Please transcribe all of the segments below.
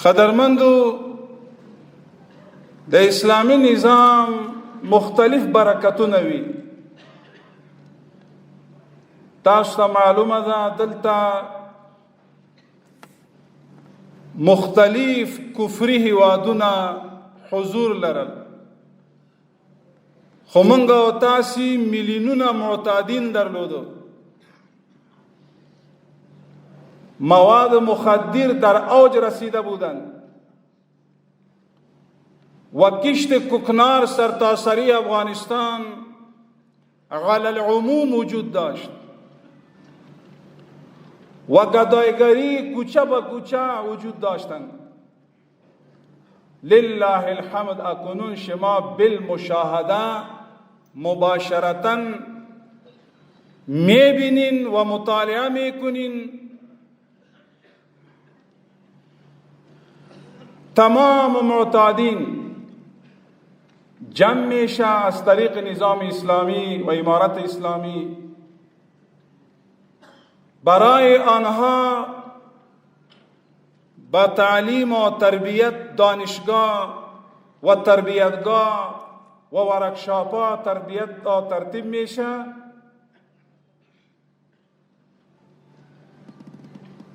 قدرمندو د اسلامی نظام مختلف برکتونه وي. تاسو ته معلومه ده دلته مختلف کفري هیوادونه حضور لرل، خو موږ او تاسې میلیونونه معتادین درلودو. مواد مخدر در اوج رسیده بودند و کشت کوکنار سرتاسری افغانستان علی العموم وجود داشت و گدایگری کوچه به کوچه وجود داشتند. لله الحمد اکنون شما بالمشاهده مباشرتا میبینین و مطالعه میکنین تمام معتادین جمع میشه از طریق نظام اسلامی و امارت اسلامی. برای آنها با تعلیم و تربیت دانشگاه و تربیتگاه و ورکشاپ ها تربیت و ترتیب میشه.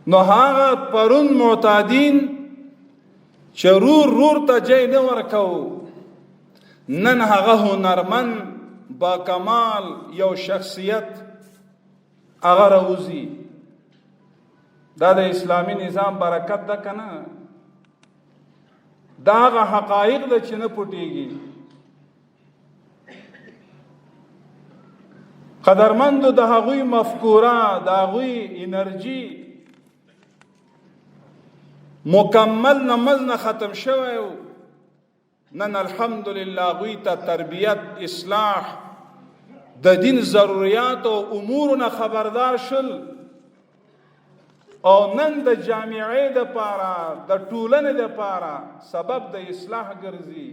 نو هغه پرون معتادین چې رور ته جای نه ورکو، نن هغه هنرمند با کمال یو شخصیت هغه راوځي. دا د اسلامی نظام برکت ده کنه؟ دا هغه حقایق ده چې نه پټیږي. قدرمندو د هغوی مفکوره، د هغوی انرژي مکمل نماز نه ختم شوی. نن الحمدلله هغوی ته تربیت، اصلاح، د دین ضروریات او امور نه خبردار شل او نن د جامعې د پاره، د ټولنې د پاره سبب د اصلاح ګرځي.